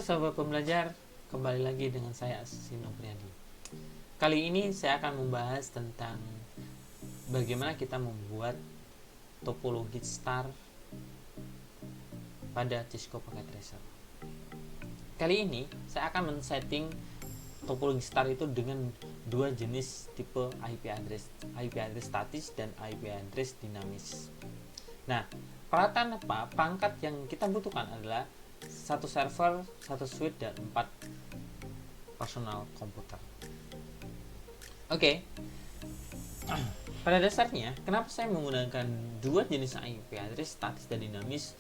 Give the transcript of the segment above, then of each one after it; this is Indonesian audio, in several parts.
sobat pembelajar, kembali lagi dengan saya Sino Priadi. Kali ini saya akan membahas tentang bagaimana kita membuat topologi star pada Cisco Packet Tracer. Kali ini saya akan men-setting topologi star itu dengan dua jenis tipe IP address statis dan IP address dinamis. Nah, peralatan perangkat yang kita butuhkan adalah satu server, satu switch, dan 4 personal komputer. Oke. Pada dasarnya, kenapa saya menggunakan dua jenis IP address statis dan dinamis?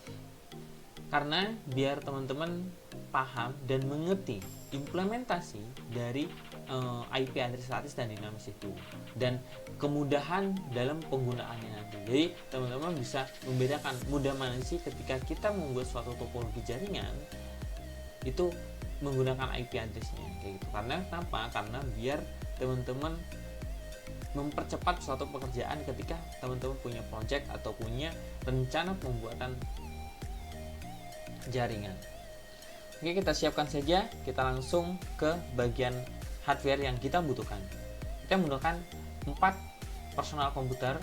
Karena biar teman-teman paham dan mengerti implementasi dari IP address statis dan dinamis itu, dan kemudahan dalam penggunaannya nanti. Jadi teman-teman bisa membedakan mudah mana sih ketika kita membuat suatu topologi jaringan itu menggunakan IP addressnya kayak gitu. Karena kenapa? Karena biar teman-teman mempercepat suatu pekerjaan ketika teman-teman punya project atau punya rencana pembuatan jaringan. Oke, kita siapkan saja. Kita langsung ke bagian hardware yang kita butuhkan. Kita menggunakan 4 personal komputer.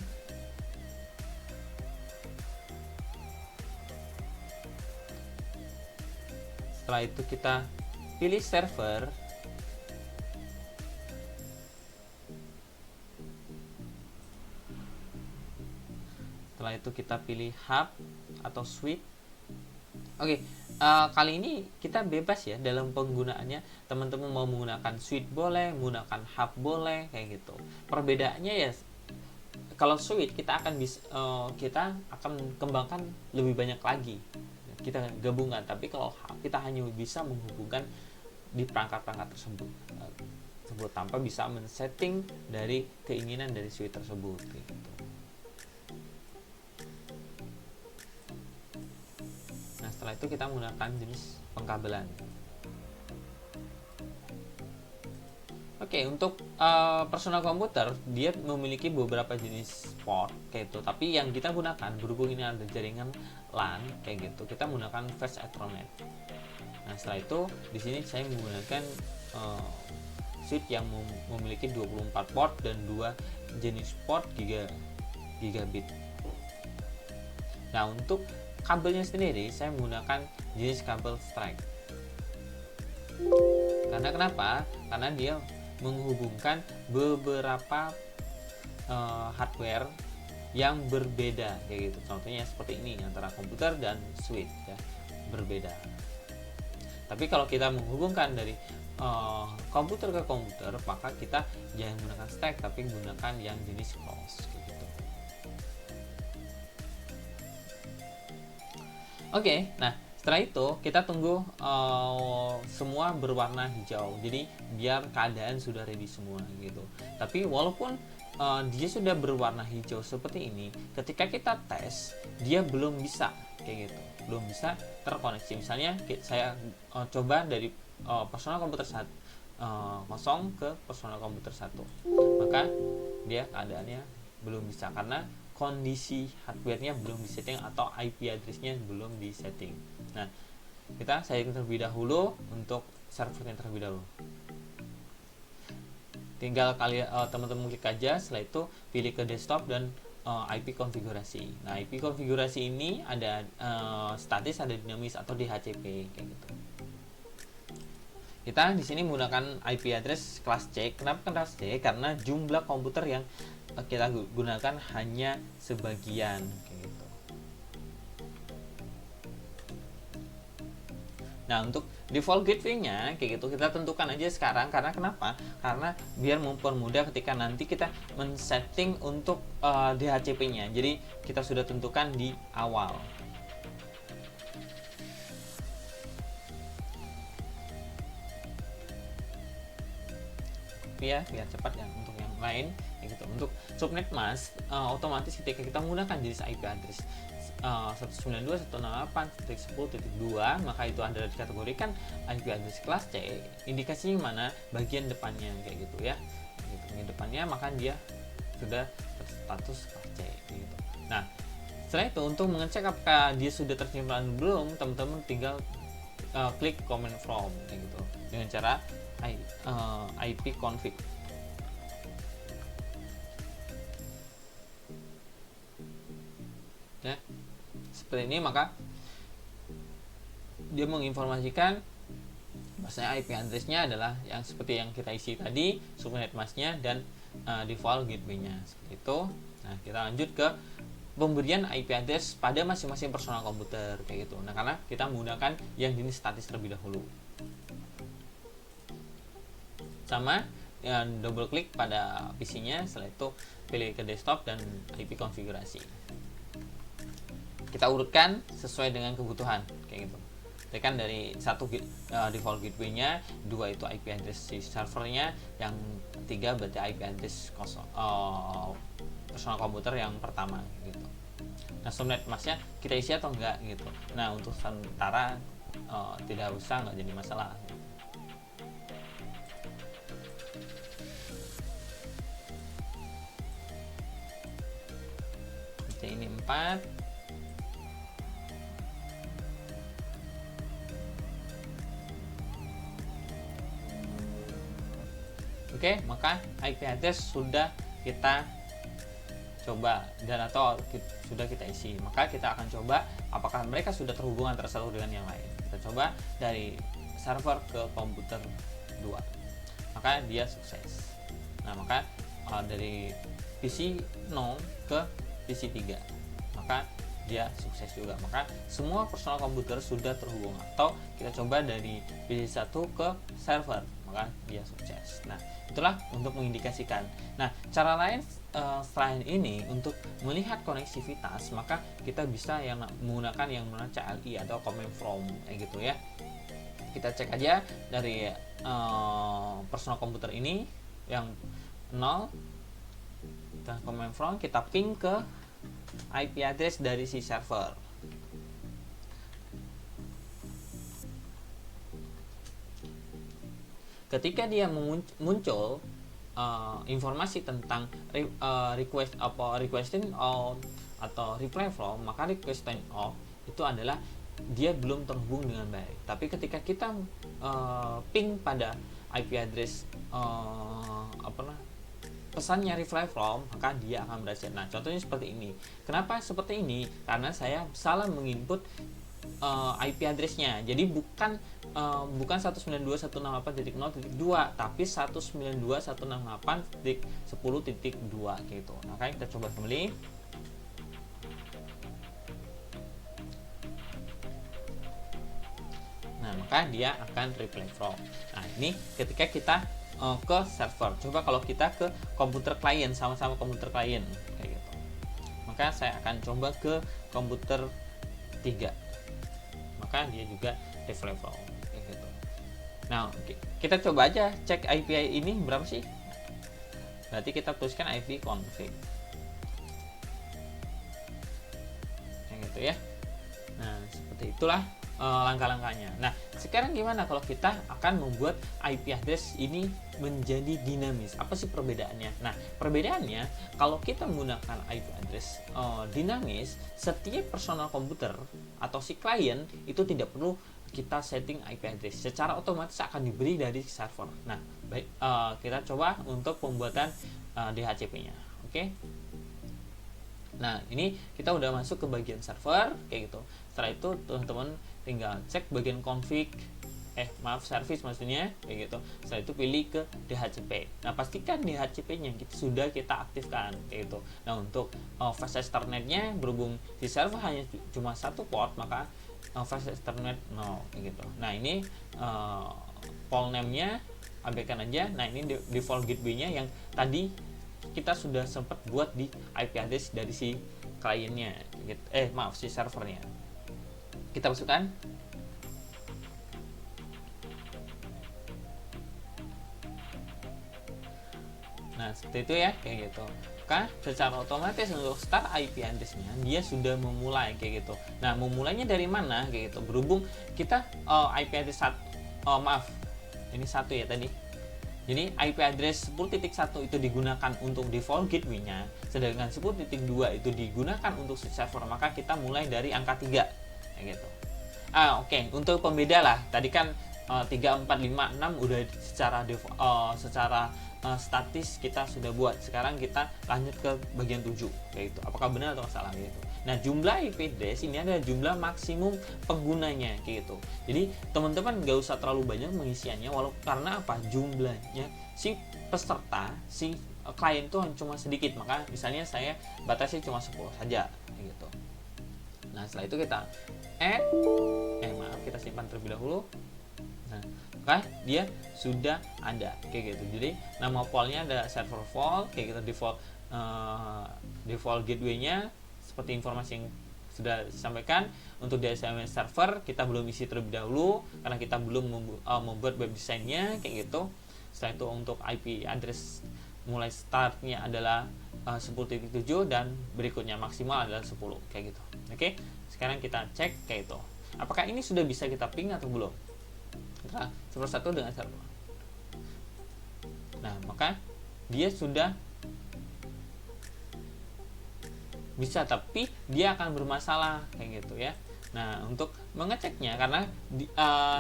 Setelah itu kita pilih server. Setelah itu kita pilih hub atau switch. Oke, kali ini kita bebas ya dalam penggunaannya. Teman-teman mau menggunakan switch boleh, menggunakan hub boleh, kayak gitu. Perbedaannya ya, kalau switch kita akan kembangkan lebih banyak lagi. Kita gabungkan, tapi kalau hub kita hanya bisa menghubungkan di perangkat-perangkat tersebut tanpa bisa men-setting dari keinginan dari switch tersebut, gitu. Nah, setelah itu kita menggunakan jenis pengkabelan. Oke, untuk personal komputer dia memiliki beberapa jenis port kayak itu, tapi yang kita gunakan berhubung ini ada jaringan LAN kayak gitu, kita menggunakan fast Ethernet. Nah, setelah itu di sini saya menggunakan switch yang memiliki 24 port dan 2 jenis port gigabit. Nah, untuk kabelnya sendiri saya menggunakan jenis kabel strike. Karena kenapa? Karena dia menghubungkan beberapa hardware yang berbeda kayak gitu. Contohnya seperti ini, antara komputer dan switch ya, berbeda. Tapi kalau kita menghubungkan dari komputer ke komputer, maka kita jangan menggunakan stack tapi gunakan yang jenis cross kayak gitu. Oke, nah setelah itu kita tunggu semua berwarna hijau. Jadi biar keadaan sudah ready semua gitu. Tapi walaupun dia sudah berwarna hijau seperti ini, ketika kita tes dia belum bisa kayak gitu, belum bisa terkoneksi. Misalnya saya coba dari personal komputer 0 ke personal komputer 1, maka dia keadaannya belum bisa karena kondisi hardware-nya belum disetting atau IP address-nya belum disetting. Nah, kita setting terlebih dahulu untuk servernya terlebih dahulu. Tinggal teman-teman klik aja, setelah itu pilih ke desktop dan IP konfigurasi. Nah, IP konfigurasi ini ada statis, ada dinamis atau DHCP kayak gitu. Kita di sini menggunakan IP address kelas C. Kenapa kelas C? Karena jumlah komputer yang kita gunakan hanya sebagian kayak gitu. Nah, untuk default gateway-nya kayak gitu kita tentukan aja sekarang. Karena kenapa? Karena biar mempermudah ketika nanti kita men-setting untuk DHCP-nya. Jadi kita sudah tentukan di awal. Ya, biar cepat ya untuk yang lain ya gitu. Untuk subnet mask otomatis ketika kita menggunakan jenis IP address 192.168.10.2, maka itu adalah dikategorikan IP address kelas C. Indikasinya mana? Bagian depannya kayak gitu ya. Gitu, bagian depannya maka dia sudah berstatus kelas C gitu. Nah, setelah itu untuk mengecek apakah dia sudah tersimpan belum, teman-teman tinggal klik command from kayak gitu dengan cara ipconfig. Ya, seperti ini, maka dia menginformasikan bahwasanya IP address-nya adalah yang seperti yang kita isi tadi, subnet masknya dan default gateway-nya seperti itu. Nah, kita lanjut ke pemberian IP address pada masing-masing personal komputer kayak gitu. Nah, karena kita menggunakan yang jenis statis terlebih dahulu. Sama, double klik pada PC-nya, setelah itu pilih ke desktop dan IP konfigurasi. Kita urutkan sesuai dengan kebutuhan kayak gitu. Tekan dari satu default gateway-nya, dua itu IP address si servernya, yang tiga berarti IP address personal komputer yang pertama gitu. Nah, subnet masknya kita isi atau enggak gitu. Nah, untuk sementara tidak usah, nggak jadi masalah. Oke, ini 4. Oke, maka IP address sudah kita coba dan atau sudah kita isi. Maka kita akan coba apakah mereka sudah terhubung antara satu dengan yang lain. Kita coba dari server ke komputer 2. Maka dia sukses. Nah, maka dari PC 0 ke PC 3. Maka dia sukses juga. Maka semua personal komputer sudah terhubung. Atau kita coba dari PC 1 ke server, maka dia sukses. Nah, itulah untuk mengindikasikan. Nah, cara lain selain ini untuk melihat koneksivitas, maka kita bisa yang menggunakan yang namanya CLI atau command from kayak gitu ya. Kita cek aja dari personal komputer ini yang 0, dan command from kita ping ke IP address dari si server. Ketika dia muncul informasi tentang requesting all atau reply from, maka requesting all itu adalah dia belum terhubung dengan baik. Tapi ketika kita ping pada IP address pesannya reply from, maka dia akan berhasil. Nah, contohnya seperti ini. Kenapa seperti ini? Karena saya salah menginput IP address-nya. Jadi bukan 192.168.0.2, tapi 192.168.10.2 gitu. Nah, kita coba kembali. Nah, maka dia akan reply from. Nah, ini ketika kita ke server. Coba kalau kita ke komputer klien, sama-sama komputer klien kayak gitu. Maka saya akan coba ke komputer 3. Maka dia juga reply from kayak gitu. Nah, kita coba aja cek IP ini berapa sih. Berarti kita tuliskan IP config kayak gitu ya. Nah, seperti itulah langkah-langkahnya. Nah, sekarang gimana kalau kita akan membuat IP address ini menjadi dinamis? Apa sih perbedaannya? Nah, perbedaannya kalau kita menggunakan IP address dinamis, setiap personal komputer atau si klien itu tidak perlu kita setting IP address, secara otomatis akan diberi dari server. Nah, baik, kita coba untuk pembuatan DHCP-nya. Oke. Nah, ini kita udah masuk ke bagian server kayak gitu. Setelah itu teman-teman tinggal cek bagian config, service maksudnya kayak gitu. Setelah itu pilih ke DHCP. Nah, pastikan DHCP-nya sudah kita aktifkan kayak gitu. Nah, untuk fast Ethernet-nya berhubung di server hanya cuma satu port, maka fast Ethernet 0 kayak gitu. Nah, ini port name-nya abaikan aja. Nah, ini default gateway-nya yang tadi kita sudah sempat buat di IP address dari si kliennya gitu. Si servernya. Kita masukkan. Nah, seperti itu ya, kayak gitu. Maka secara otomatis untuk start IP address-nya dia sudah memulai kayak gitu. Nah, memulainya dari mana kayak gitu. Berhubung kita IP address ini satu ya tadi. Jadi IP address 10.1 itu digunakan untuk default gateway-nya, sedangkan 10.2 itu digunakan untuk server, maka kita mulai dari angka 3 kayak gitu. Oke. Untuk pembeda lah, tadi kan 3, 4, 5, 6 udah secara statis kita sudah buat. Sekarang kita lanjut ke bagian 7 kayak gitu. Apakah benar atau salah gitu. Nah, jumlah IP address ini adalah jumlah maksimum penggunanya kayak gitu. Jadi teman-teman gak usah terlalu banyak mengisiannya, karena apa? Jumlahnya si peserta, si klien tuh cuma sedikit, maka misalnya saya batasi cuma 10 saja kayak gitu. Nah, setelah itu kita add, kita simpan terlebih dahulu. Nah, maka dia sudah ada kayak gitu. Jadi nama poolnya ada server vault kayak gitu, default gateway-nya seperti informasi yang sudah disampaikan. Untuk DSMS server kita belum isi terlebih dahulu karena kita belum membuat web design-nya kayak gitu. Setelah itu untuk IP address mulai startnya adalah 10.7 dan berikutnya maksimal adalah 10 kayak gitu. Oke, sekarang kita cek kayak itu. Apakah ini sudah bisa kita ping atau belum? Kita server 1 dengan server. Nah, maka dia sudah bisa, tapi dia akan bermasalah kayak gitu ya. Nah, untuk mengeceknya, karena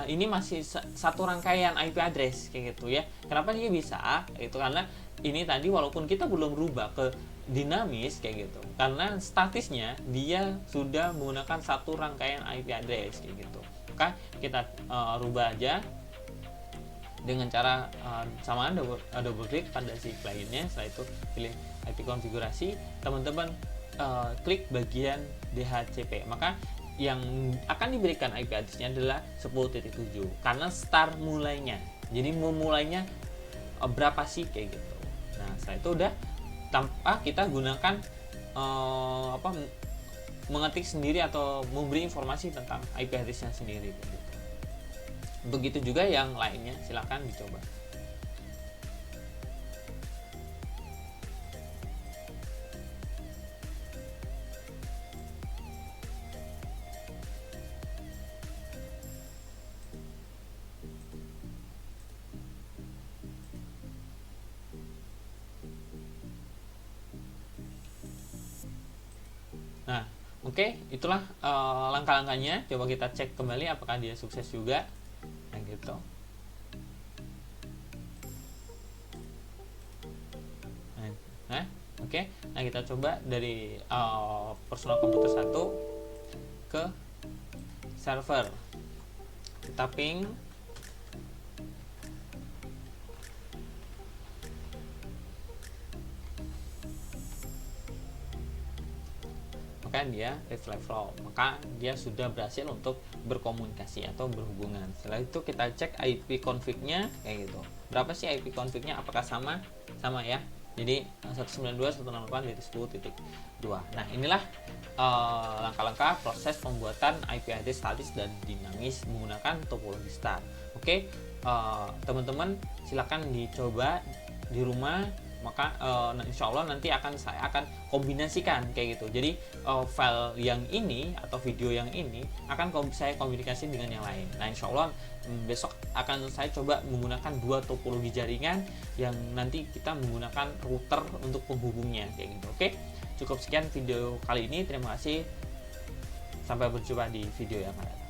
ini masih satu rangkaian IP address kayak gitu ya. Kenapa dia bisa? Itu karena ini tadi walaupun kita belum rubah ke dinamis kayak gitu, karena statisnya dia sudah menggunakan satu rangkaian IP address kayak gitu. Maka kita rubah aja dengan cara samaan, double klik pada si kliennya. Setelah itu pilih IP konfigurasi, teman-teman klik bagian DHCP, maka yang akan diberikan IP address-nya adalah 10.7 karena start mulainya. Jadi memulainya berapa sih kayak gitu. Nah, setelah itu udah tanpa kita gunakan mengetik sendiri atau memberi informasi tentang IP address-nya sendiri gitu. Begitu juga yang lainnya, silakan dicoba. Nah, oke, itulah langkah-langkahnya. Coba kita cek kembali apakah dia sukses juga. Nah, gitu. Nah, oke. Nah, kita coba dari personal komputer 1 ke server. Kita ping. Dia reflect flow, maka dia sudah berhasil untuk berkomunikasi atau berhubungan. Setelah itu kita cek IP config-nya kayak gitu. Berapa sih IP config-nya? Apakah sama ya? Jadi 192.168.10.2. Nah, inilah langkah-langkah proses pembuatan IP address statis dan dinamis menggunakan topologi star. Oke, teman-teman silakan dicoba di rumah. Maka insya Allah nanti saya akan kombinasikan kayak gitu. Jadi file yang ini atau video yang ini akan saya komunikasi dengan yang lain. Nah, insya Allah besok akan saya coba menggunakan 2 topologi jaringan yang nanti kita menggunakan router untuk penghubungnya kayak gitu. Oke, cukup sekian video kali ini. Terima kasih. Sampai berjumpa di video yang akan datang.